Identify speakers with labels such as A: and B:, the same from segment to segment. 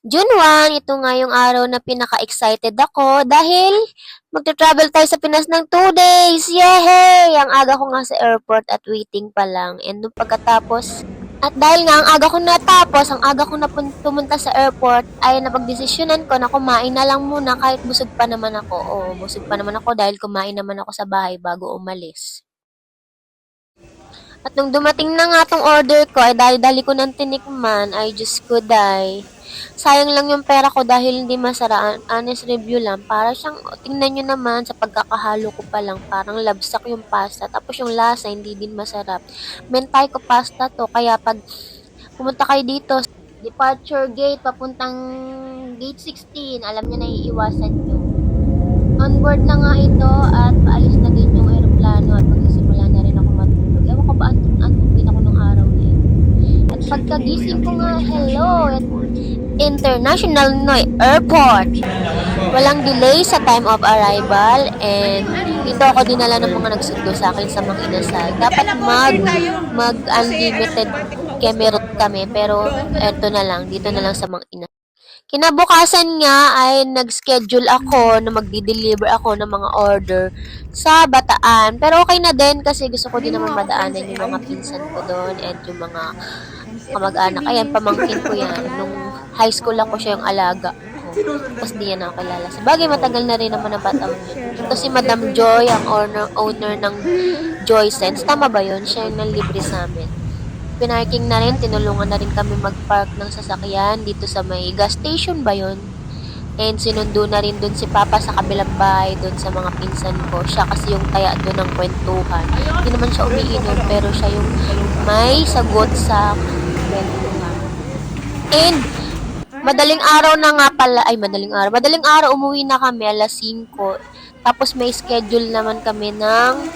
A: June 1, ito nga yung araw na pinaka-excited ako dahil magta-travel tayo sa Pinas ng 2 days. Yehey! Ang aga ko nga sa airport at waiting pa lang. And nung pagkatapos, at dahil nga ang aga ko natapos, ang aga ko na pumunta sa airport, ay napagdesisyonan ko na kumain na lang muna kahit busog pa naman ako. Oo, busog pa naman ako dahil kumain naman ako sa bahay bago umalis. At nung dumating na nga tong order ko, ay dali-dali ko nang tinikman, ay Diyos ko day. Sayang lang yung pera ko dahil hindi masarap. Honest review lang. Para siyang, tingnan nyo naman, sa pagkakahalo ko pa lang, parang labsak yung pasta. Tapos yung lasa, hindi din masarap. Mentaiko pasta to, kaya pag pumunta kayo dito, departure gate, papuntang gate 16, alam nyo na iiwasan nyo. On board na nga ito at paalis na din yung aeroplano at magsisimula na rin ako matulog. Ewan ko ba antong din ako nung araw na yun. At pagkagising ko nga, hello, at International Noy Airport. Walang delay sa time of arrival and dito ako dinala ng mga nagsundo sa akin sa mga inasal. Dapat mag-unlimited kemerot kami pero eto na lang, dito na lang sa mga inasal. Kinabukasan nga ay nag-schedule ako na magdi-deliver ako ng mga order sa Bataan. Pero okay na din kasi gusto ko din naman madaanan yung mga pinsan ko doon and yung mga kamag-anak. Ayan, pamangkin ko yan. Nung high school ako siya yung alaga ko. Tapos di yan ako kilala. Sa bagay, matagal na rin naman ang Bataan. Ito si Madam Joy, ang owner ng Joy Sense. Tama ba yun? Siya yung nanlibre sa amin. Pinarking na rin, tinulungan na rin kami mag-park ng sasakyan dito sa may gas station ba yun? And sinundo na rin dun si Papa sa kabilang bahay, dun sa mga pinsan ko. Siya kasi yung taya dun ng kwentuhan. Hindi naman siya umiinom, pero siya yung may sagot sa kwentuhan. And madaling araw na nga pala, madaling araw umuwi na kami, alas 5. Tapos may schedule naman kami ng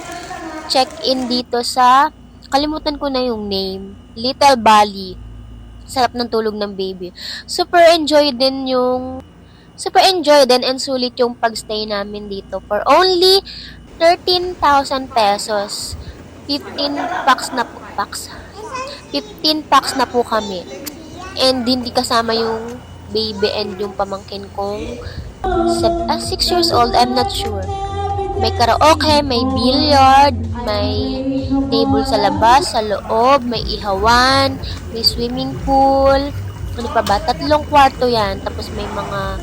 A: check-in dito sa kalimutan ko na yung name. Little Bali. Sarap ng tulog ng baby. Super enjoy din and sulit yung pagstay namin dito for only 13,000 pesos. 15 packs na po kami. And hindi kasama yung baby and yung pamangkin kong 6 years old, I'm not sure. May karaoke, may billiard, may table sa labas, sa loob, may ihawan, may swimming pool, ano pa ba? 3 kwarto yan. Tapos may mga,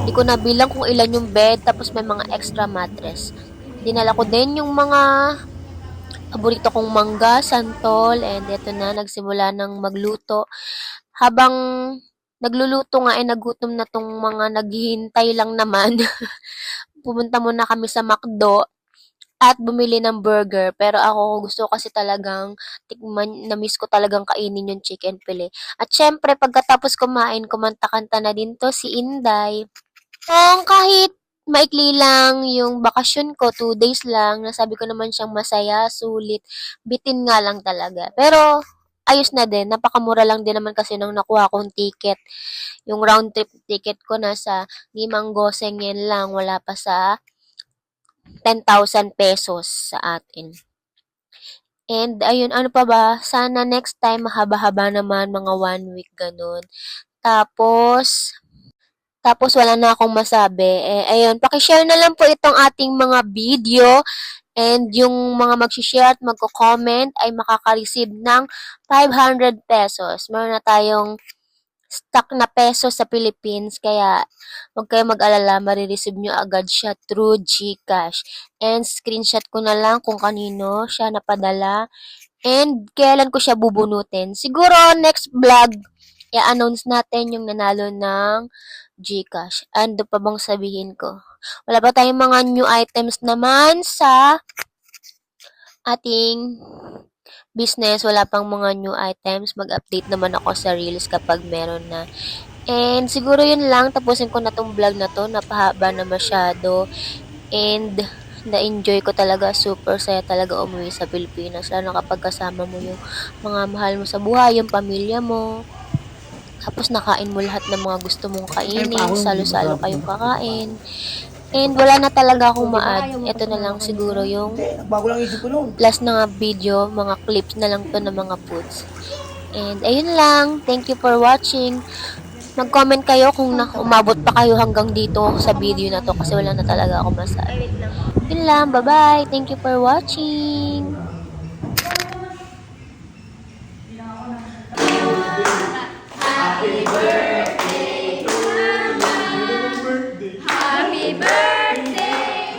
A: hindi ko nabilang kung ilan yung bed, tapos may mga extra mattress. Dinala ko din yung mga paborito kong mangga, santol, and eto na, nagsimula ng magluto. Habang nagluluto nga, nagutom na tong mga naghihintay lang naman. Pumunta muna kami sa McDo at bumili ng burger. Pero ako gusto kasi talagang tikman, na-miss ko talagang kainin yung chicken fillet. At syempre, pagkatapos kumain, kumanta-kanta na din to si Inday. Kahit maikli lang yung bakasyon ko, 2 days lang, nasabi ko naman siyang masaya, sulit, bitin nga lang talaga. Pero, ayos na din, napakamura lang din naman kasi nung nakuha kong ticket. Yung round trip ticket ko nasa 5,000 yen lang, wala pa sa 10,000 pesos sa atin. And ayun, ano pa ba? Sana next time mahaba-haba naman, mga 1 week ganun. Tapos wala na akong masabi. Ayun, paki-share na lang po itong ating mga video. And yung mga mag-share at magko-comment ay makaka-receive ng 500 pesos. Meron na tayong stock na peso sa Philippines. Kaya, huwag kayo mag-alala, marireceive nyo agad siya through GCash. And screenshot ko na lang kung kanino siya napadala. And kailan ko siya bubunutin. Siguro, next vlog, i-announce natin yung nanalo ng GCash. Ano pa bang sabihin ko? Wala pa tayong mga new items naman sa ating business. Wala pang mga new items. Mag-update naman ako sa Reels kapag meron na. And siguro yun lang. Tapusin ko na tong vlog na to. Napahaba na masyado. And na-enjoy ko talaga. Super saya talaga umuwi sa Pilipinas. Lalo kapag kasama mo yung mga mahal mo sa buhay, yung pamilya mo. Tapos nakain mo lahat ng mga gusto mong kainin. Salo-salo kayong kakain. And wala na talaga akong ma-add. Ito na lang siguro yung last na video, mga clips na lang to ng mga foods. And ayun lang. Thank you for watching. Mag-comment kayo kung umabot pa kayo hanggang dito sa video na to kasi wala na talaga ako masabi. Yun lang, bye-bye. Thank you for watching.
B: Happy birthday,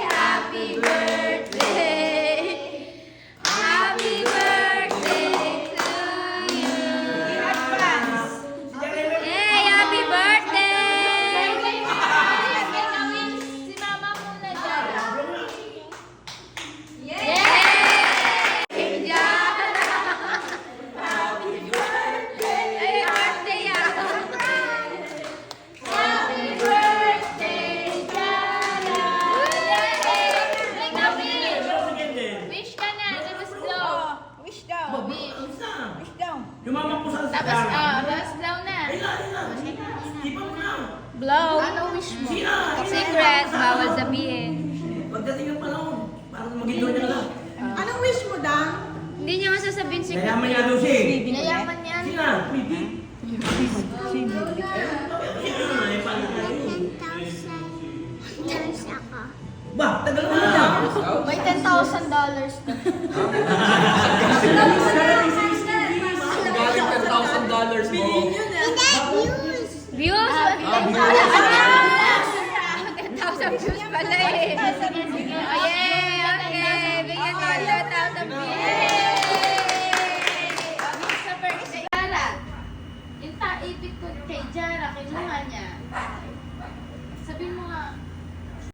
B: happy birthday, happy birthday to you. Yay, happy birthday! Si mama muna dyan. Yay! Dyan! Happy birthday! Ay, birthday ah! Happy birthday, Jana! Wish ka na, tapos blow.
C: Wish daw. Wish daw.
D: Lumamang ko sa
B: Tapos, tapos blow na.
D: Blow.
B: Ano wish mo? Secret, bawal sabihin.
D: Pagdating ng panahon, parang maging doon na lang.
C: Anong wish mo, Dang?
B: Hindi niya masasabihin secret.
D: Mayaman niya daw siya eh.
B: Mayaman